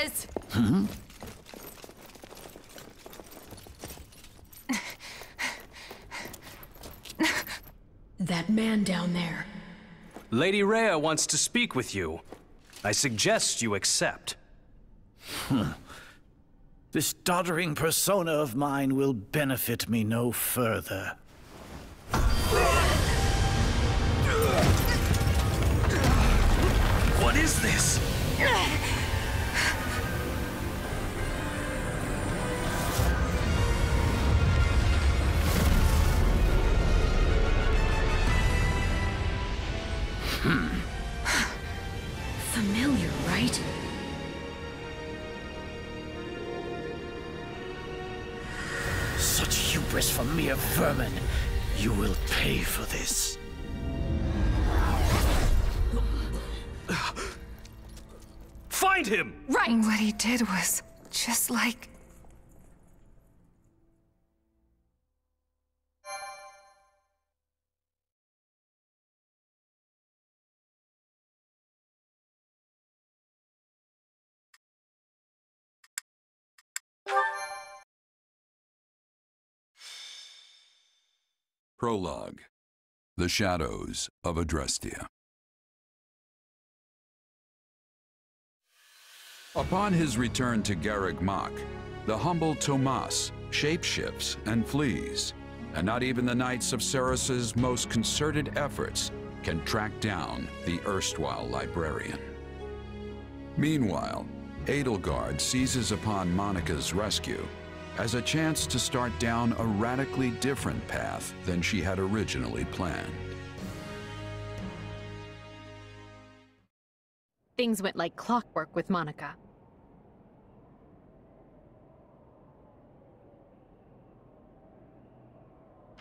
is! That man down there. Lady Rhea wants to speak with you. I suggest you accept. This doddering persona of mine will benefit me no further. What is this? Familiar, right? Such hubris from mere vermin. You will pay for this. Find him! Right! What he did was just like... Prologue. The Shadows of Adrestia. Upon his return to Garreg Mach, the humble Tomas shapeshifts and flees, and not even the Knights of Ceres's most concerted efforts can track down the erstwhile librarian. Meanwhile, Edelgard seizes upon Monica's rescue as a chance to start down a radically different path than she had originally planned. Things went like clockwork with Monica.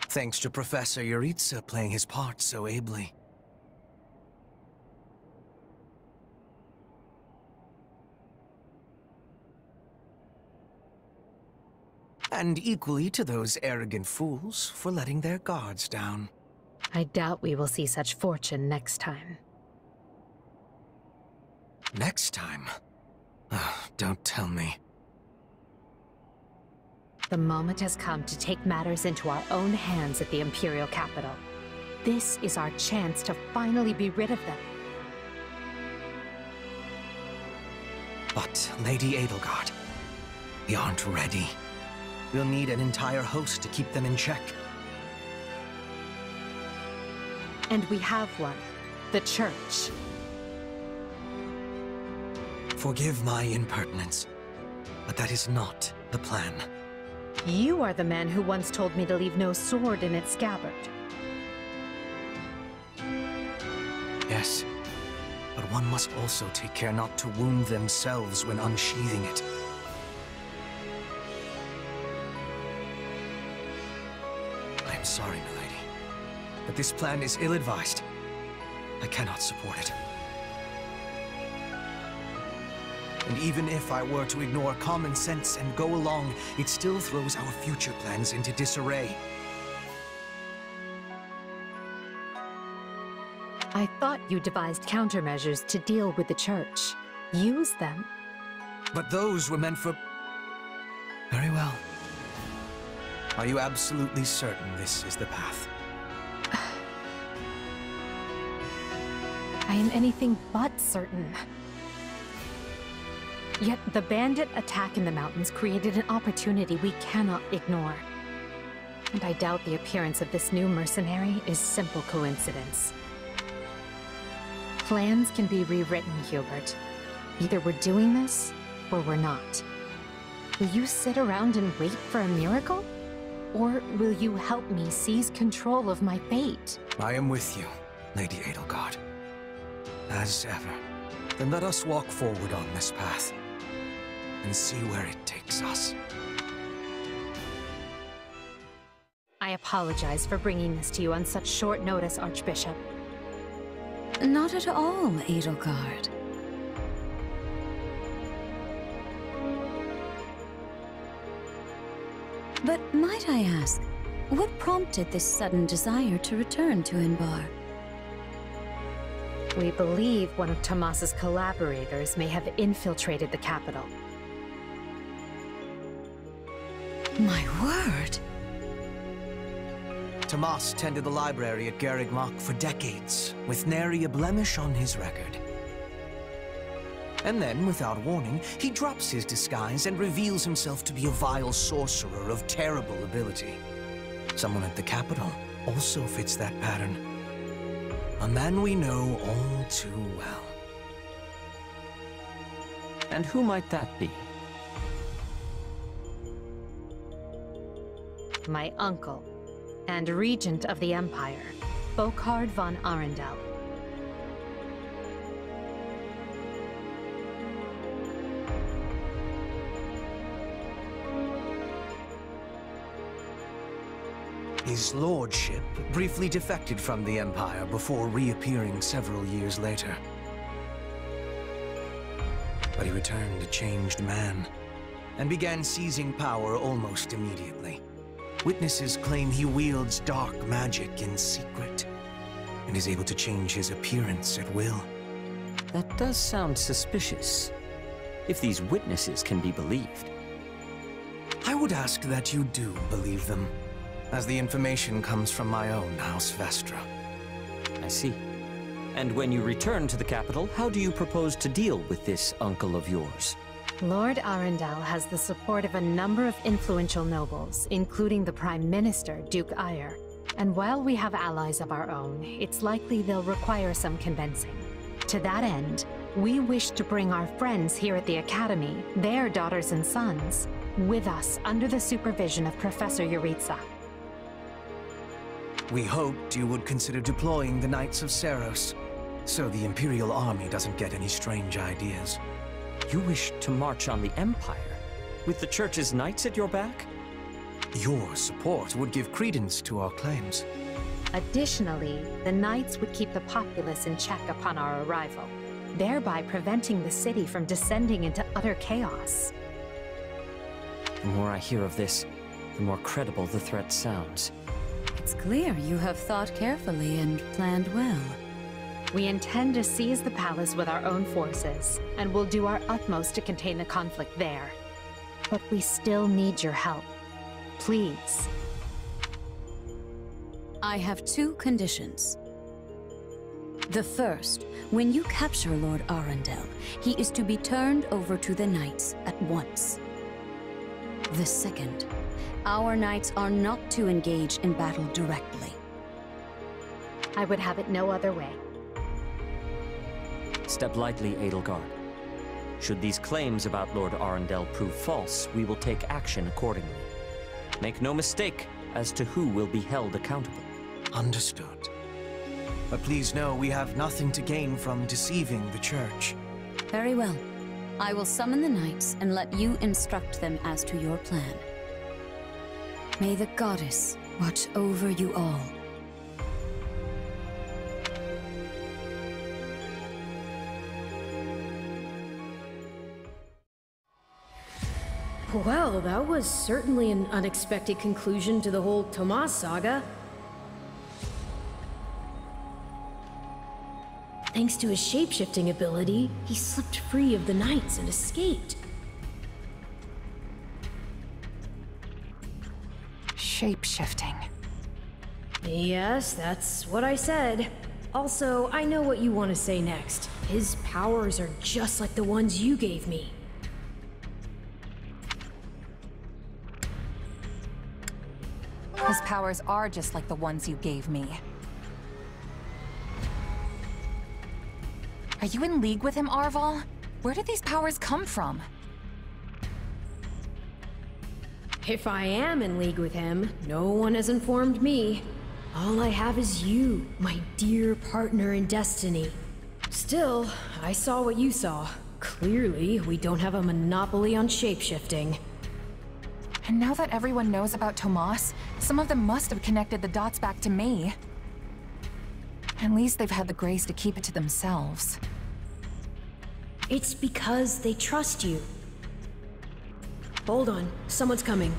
Thanks to Professor Yuritsa playing his part so ably. And equally to those arrogant fools for letting their guards down. I doubt we will see such fortune next time. Next time? Don't tell me. The moment has come to take matters into our own hands at the Imperial capital. This is our chance to finally be rid of them. But, Lady Edelgard, we aren't ready. We'll need an entire host to keep them in check. And we have one. The Church. Forgive my impertinence, but that is not the plan. You are the man who once told me to leave no sword in its scabbard. Yes, but one must also take care not to wound themselves when unsheathing it. I am sorry, milady, but this plan is ill-advised. I cannot support it. And even if I were to ignore common sense and go along, it still throws our future plans into disarray. I thought you devised countermeasures to deal with the Church. Use them. But those were meant for... Very well. Are you absolutely certain this is the path? I am anything but certain. Yet the bandit attack in the mountains created an opportunity we cannot ignore. And I doubt the appearance of this new mercenary is simple coincidence. Plans can be rewritten, Hubert. Either we're doing this, or we're not. Will you sit around and wait for a miracle? Or will you help me seize control of my fate? I am with you, Lady Edelgard. As ever. Then let us walk forward on this path, and see where it takes us. I apologize for bringing this to you on such short notice, Archbishop. Not at all, Edelgard. But might I ask, what prompted this sudden desire to return to Inbar? We believe one of Tomas's collaborators may have infiltrated the capital. My word! Tomas tended the library at Garreg Mach for decades, with nary a blemish on his record. And then, without warning, he drops his disguise and reveals himself to be a vile sorcerer of terrible ability. Someone at the capital also fits that pattern. A man we know all too well. And who might that be? My uncle, and regent of the Empire, Bokhard von Arundel. His lordship briefly defected from the Empire before reappearing several years later. But he returned a changed man, and began seizing power almost immediately. Witnesses claim he wields dark magic in secret, and is able to change his appearance at will. That does sound suspicious, if these witnesses can be believed. I would ask that you do believe them, as the information comes from my own House Vestra. I see. And when you return to the capital, how do you propose to deal with this uncle of yours? Lord Arundel has the support of a number of influential nobles, including the Prime Minister, Duke Ayer. And while we have allies of our own, it's likely they'll require some convincing. To that end, we wish to bring our friends here at the Academy, their daughters and sons, with us under the supervision of Professor Yuritsa. We hoped you would consider deploying the Knights of Seros, so the Imperial Army doesn't get any strange ideas. You wish to march on the Empire, with the Church's knights at your back? Your support would give credence to our claims. Additionally, the Knights would keep the populace in check upon our arrival, thereby preventing the city from descending into utter chaos. The more I hear of this, the more credible the threat sounds. It's clear you have thought carefully and planned well. We intend to seize the palace with our own forces, and we'll do our utmost to contain the conflict there. But we still need your help. Please. I have two conditions. The first, when you capture Lord Arundel, he is to be turned over to the Knights at once. The second, our Knights are not to engage in battle directly. I would have it no other way. Step lightly, Edelgard. Should these claims about Lord Arundel prove false, we will take action accordingly. Make no mistake as to who will be held accountable. Understood. But please know we have nothing to gain from deceiving the Church. Very well. I will summon the Knights and let you instruct them as to your plan. May the Goddess watch over you all. Well, that was certainly an unexpected conclusion to the whole Tomas saga. Thanks to his shape-shifting ability, he slipped free of the Knights and escaped. Shape-shifting. Yes, that's what I said. Also, I know what you want to say next. His powers are just like the ones you gave me. His powers are just like the ones you gave me. Are you in league with him, Arval? Where did these powers come from? If I am in league with him, no one has informed me. All I have is you, my dear partner in destiny. Still, I saw what you saw. Clearly, we don't have a monopoly on shapeshifting. And now that everyone knows about Tomas, some of them must have connected the dots back to me. At least they've had the grace to keep it to themselves. It's because they trust you. Hold on, someone's coming.